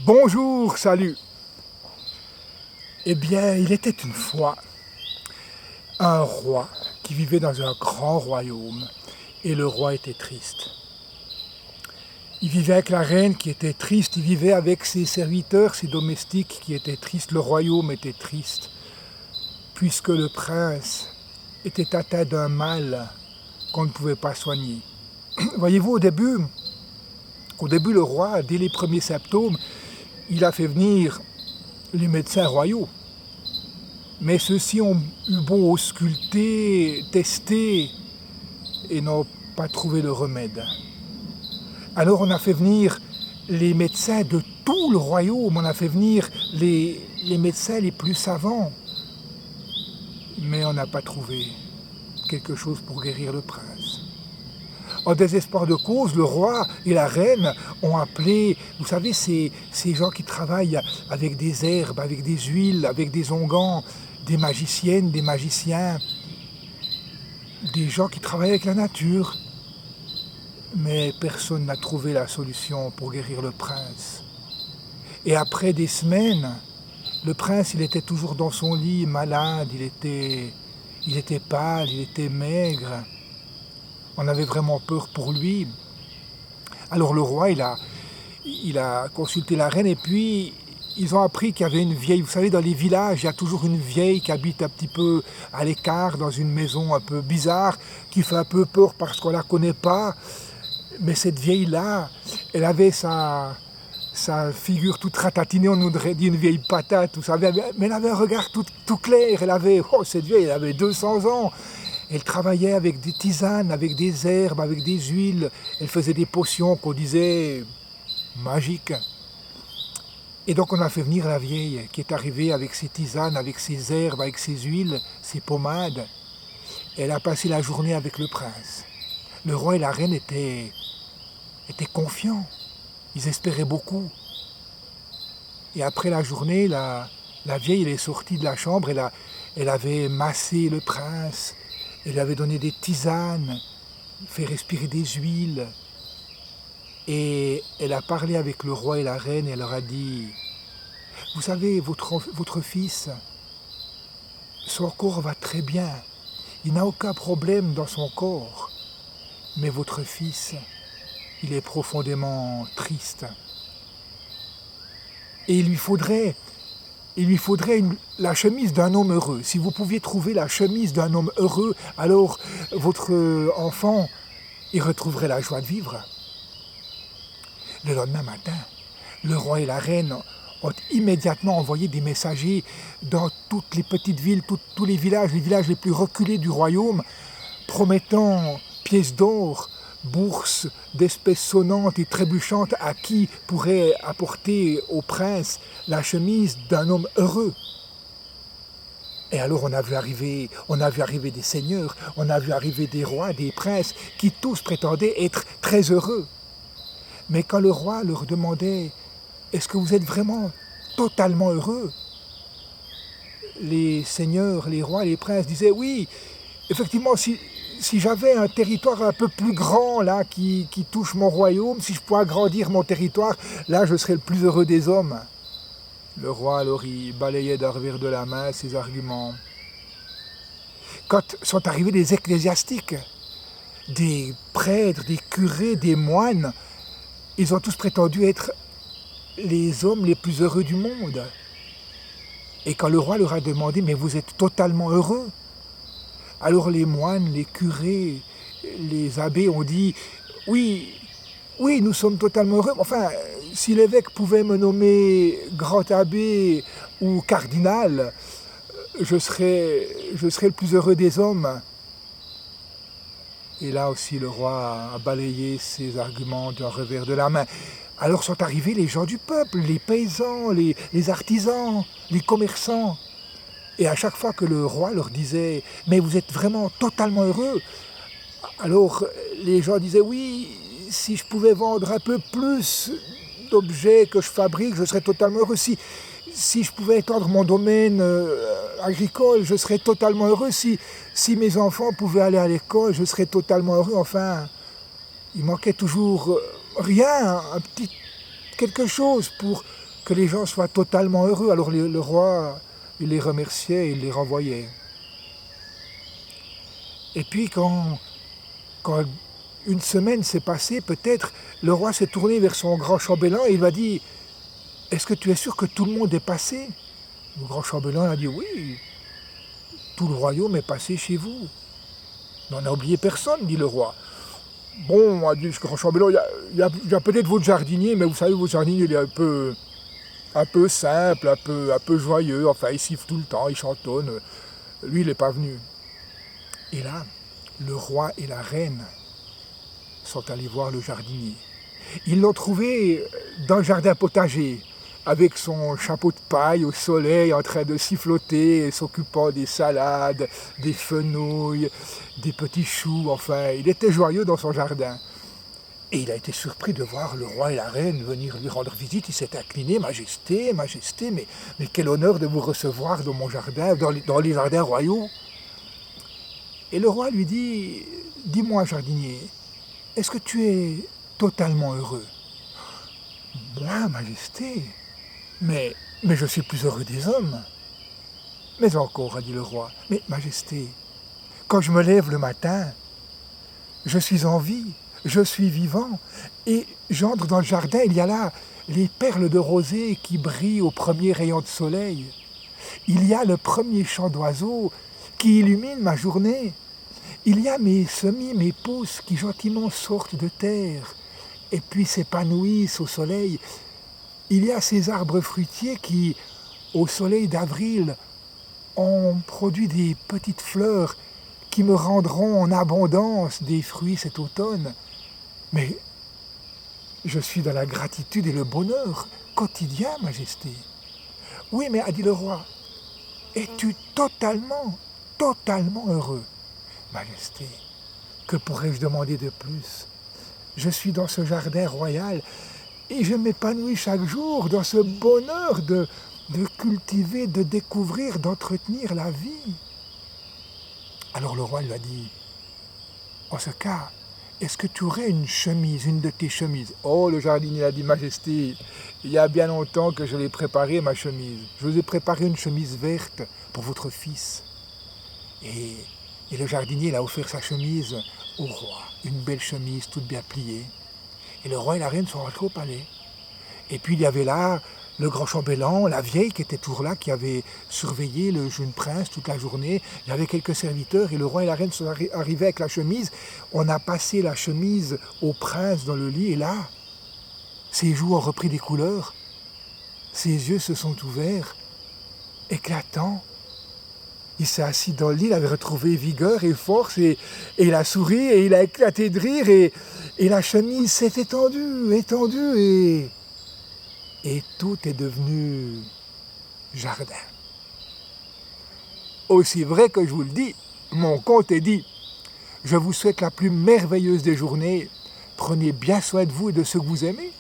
Bonjour, salut. Eh bien, il était une fois un roi qui vivait dans un grand royaume et le roi était triste. Il vivait avec la reine qui était triste, il vivait avec ses serviteurs, ses domestiques qui étaient tristes, le royaume était triste puisque le prince était atteint d'un mal qu'on ne pouvait pas soigner. Voyez-vous, au début, le roi, dès les premiers symptômes, il a fait venir les médecins royaux. Mais ceux-ci ont eu beau ausculter, tester, et n'ont pas trouvé le remède. Alors on a fait venir les médecins de tout le royaume, on a fait venir les médecins les plus savants. Mais on n'a pas trouvé quelque chose pour guérir le prince. En désespoir de cause, le roi et la reine ont appelé, vous savez, ces gens qui travaillent avec des herbes, avec des huiles, avec des onguents, des magiciennes, des magiciens, des gens qui travaillent avec la nature. Mais personne n'a trouvé la solution pour guérir le prince. Et après des semaines, le prince, il était toujours dans son lit, malade, il était pâle, il était maigre. On avait vraiment peur pour lui. Alors le roi, il a consulté la reine et puis ils ont appris qu'il y avait une vieille. Vous savez, dans les villages, il y a toujours une vieille qui habite un petit peu à l'écart, dans une maison un peu bizarre, qui fait un peu peur parce qu'on ne la connaît pas. Mais cette vieille-là, elle avait sa figure toute ratatinée, on aurait dit une vieille patate, vous savez, mais elle avait un regard tout clair. Cette vieille, elle avait 200 ans. Elle travaillait avec des tisanes, avec des herbes, avec des huiles. Elle faisait des potions qu'on disait magiques. Et donc on a fait venir la vieille qui est arrivée avec ses tisanes, avec ses herbes, avec ses huiles, ses pommades. Elle a passé la journée avec le prince. Le roi et la reine étaient confiants. Ils espéraient beaucoup. Et après la journée, la vieille elle est sortie de la chambre, elle avait massé le prince, elle lui avait donné des tisanes, fait respirer des huiles. Et elle a parlé avec le roi et la reine et elle leur a dit « Vous savez, votre fils, son corps va très bien, il n'a aucun problème dans son corps, mais votre fils, il est profondément triste. Et il lui faudrait la chemise d'un homme heureux. Si vous pouviez trouver la chemise d'un homme heureux, alors votre enfant, il retrouverait la joie de vivre. » Le lendemain matin, le roi et la reine ont immédiatement envoyé des messagers dans toutes les petites villes, tous les villages les plus reculés du royaume, promettant pièces d'or, bourses d'espèces sonnantes et trébuchantes à qui pourrait apporter au prince la chemise d'un homme heureux. Et alors on a vu arriver des seigneurs, on a vu arriver des rois, des princes, qui tous prétendaient être très heureux. Mais quand le roi leur demandait « Est-ce que vous êtes vraiment totalement heureux ?» Les seigneurs, les rois, les princes disaient « Oui, effectivement, si j'avais un territoire un peu plus grand là qui touche mon royaume, si je pouvais agrandir mon territoire, là je serais le plus heureux des hommes. » Le roi alors il balayait d'un revers de la main ses arguments. Quand sont arrivés les ecclésiastiques, des prêtres, des curés, des moines, ils ont tous prétendu être les hommes les plus heureux du monde. Et quand le roi leur a demandé « Mais vous êtes totalement heureux ?» Alors les moines, les curés, les abbés ont dit « Oui, nous sommes totalement heureux. Enfin, si l'évêque pouvait me nommer grand abbé ou cardinal, je serais le plus heureux des hommes. » Et là aussi, le roi a balayé ses arguments d'un revers de la main. Alors sont arrivés les gens du peuple, les paysans, les artisans, les commerçants. Et à chaque fois que le roi leur disait « Mais vous êtes vraiment totalement heureux ?» Alors les gens disaient « Oui, si je pouvais vendre un peu plus d'objets que je fabrique, je serais totalement heureux. Si je pouvais étendre mon domaine agricole, je serais totalement heureux. Si mes enfants pouvaient aller à l'école, je serais totalement heureux. » Enfin, il manquait toujours rien, un petit quelque chose que les gens soient totalement heureux. Alors le roi, il les remerciait, il les renvoyait. Et puis quand une semaine s'est passée, peut-être, le roi s'est tourné vers son grand chambellan et il lui a dit « Est-ce que tu es sûr que tout le monde est passé ?» Le grand chambellan a dit « Oui, tout le royaume est passé chez vous. » « On n'a oublié personne, dit le roi. « Bon, a dit ce grand chambellan, il y a peut-être votre jardinier, mais vous savez, votre jardinier, il est un peu simple, un peu joyeux, enfin, il siffle tout le temps, il chantonne. Lui, il n'est pas venu. » Et là, le roi et la reine sont allés voir le jardinier. Ils l'ont trouvé dans le jardin potager, avec son chapeau de paille au soleil, en train de siffloter, s'occupant des salades, des fenouils, des petits choux, enfin, il était joyeux dans son jardin. Et il a été surpris de voir le roi et la reine venir lui rendre visite. Il s'est incliné, Majesté, Majesté, mais quel honneur de vous recevoir dans mon jardin, dans les jardins royaux. Et le roi lui dit, dis-moi, jardinier, est-ce que tu es totalement heureux? Moi, Majesté, mais je suis plus heureux des hommes. Mais encore, a dit le roi, mais Majesté, quand je me lève le matin, je suis en vie, je suis vivant, et j'entre dans le jardin, il y a là les perles de rosée qui brillent au premier rayon de soleil. Il y a le premier chant d'oiseaux qui illumine ma journée. Il y a mes semis, mes pousses qui gentiment sortent de terre et puis s'épanouissent au soleil. Il y a ces arbres fruitiers qui, au soleil d'avril, ont produit des petites fleurs qui me rendront en abondance des fruits cet automne. Mais je suis dans la gratitude et le bonheur quotidien, Majesté. Oui, mais a dit le roi, es-tu totalement heureux? Majesté, que pourrais-je demander de plus? Je suis dans ce jardin royal et je m'épanouis chaque jour dans ce bonheur de cultiver, de découvrir, d'entretenir la vie. Alors le roi lui a dit, en ce cas, est-ce que tu aurais une chemise, une de tes chemises? Oh, le jardinier a dit, Majesté, il y a bien longtemps que je l'ai préparée, ma chemise. Je vous ai préparé une chemise verte pour votre fils. Et le jardinier il a offert sa chemise au roi, une belle chemise toute bien pliée. Et le roi et la reine sont rentrés au palais. Et puis il y avait là le grand chambellan, la vieille qui était toujours là, qui avait surveillé le jeune prince toute la journée. Il y avait quelques serviteurs et le roi et la reine sont arrivés avec la chemise. On a passé la chemise au prince dans le lit et là, ses joues ont repris des couleurs, ses yeux se sont ouverts, éclatants. Il s'est assis dans le lit, il avait retrouvé vigueur et force et il a souri et il a éclaté de rire et la chemise s'est étendue et tout est devenu jardin. Aussi vrai que je vous le dis, mon conte est dit. Je vous souhaite la plus merveilleuse des journées. Prenez bien soin de vous et de ceux que vous aimez.